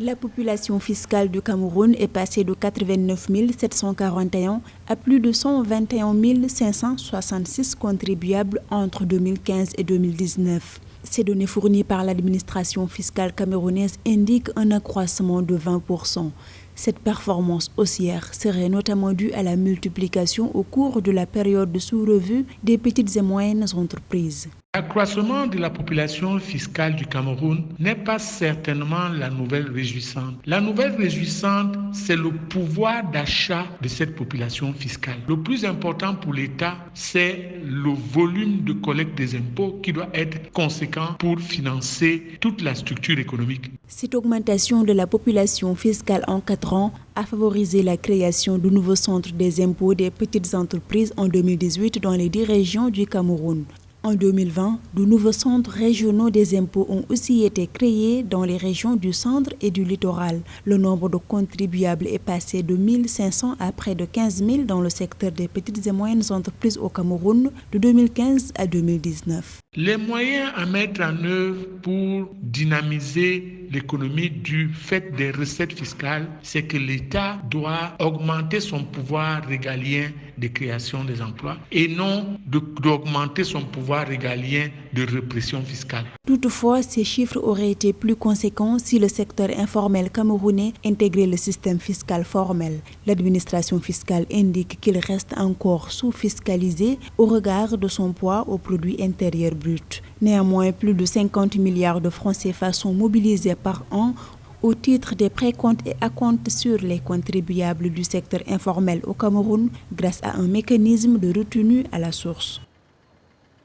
La population fiscale du Cameroun est passée de 89 741 à plus de 121 566 contribuables entre 2015 et 2019. Ces données fournies par l'administration fiscale camerounaise indiquent un accroissement de 20%. Cette performance haussière serait notamment due à la multiplication au cours de la période de sous-revue des petites et moyennes entreprises. L'accroissement de la population fiscale du Cameroun n'est pas certainement la nouvelle réjouissante. La nouvelle réjouissante, c'est le pouvoir d'achat de cette population fiscale. Le plus important pour l'État, c'est le volume de collecte des impôts qui doit être conséquent pour financer toute la structure économique. Cette augmentation de la population fiscale en 4 ans a favorisé la création de nouveaux centres des impôts des petites entreprises en 2018 dans les 10 régions du Cameroun. En 2020, de nouveaux centres régionaux des impôts ont aussi été créés dans les régions du centre et du littoral. Le nombre de contribuables est passé de 1500 à près de 15 000 dans le secteur des petites et moyennes entreprises au Cameroun de 2015 à 2019. Les moyens à mettre en œuvre pour dynamiser l'économie du fait des recettes fiscales, c'est que l'État doit augmenter son pouvoir régalien de création des emplois et non d'augmenter son pouvoir régalien de répression fiscale. Toutefois, ces chiffres auraient été plus conséquents si le secteur informel camerounais intégrait le système fiscal formel. L'administration fiscale indique qu'il reste encore sous-fiscalisé au regard de son poids au produit intérieur brut. Néanmoins, plus de 50 milliards de francs CFA sont mobilisés par an au titre des précomptes et acomptes sur les contribuables du secteur informel au Cameroun grâce à un mécanisme de retenue à la source.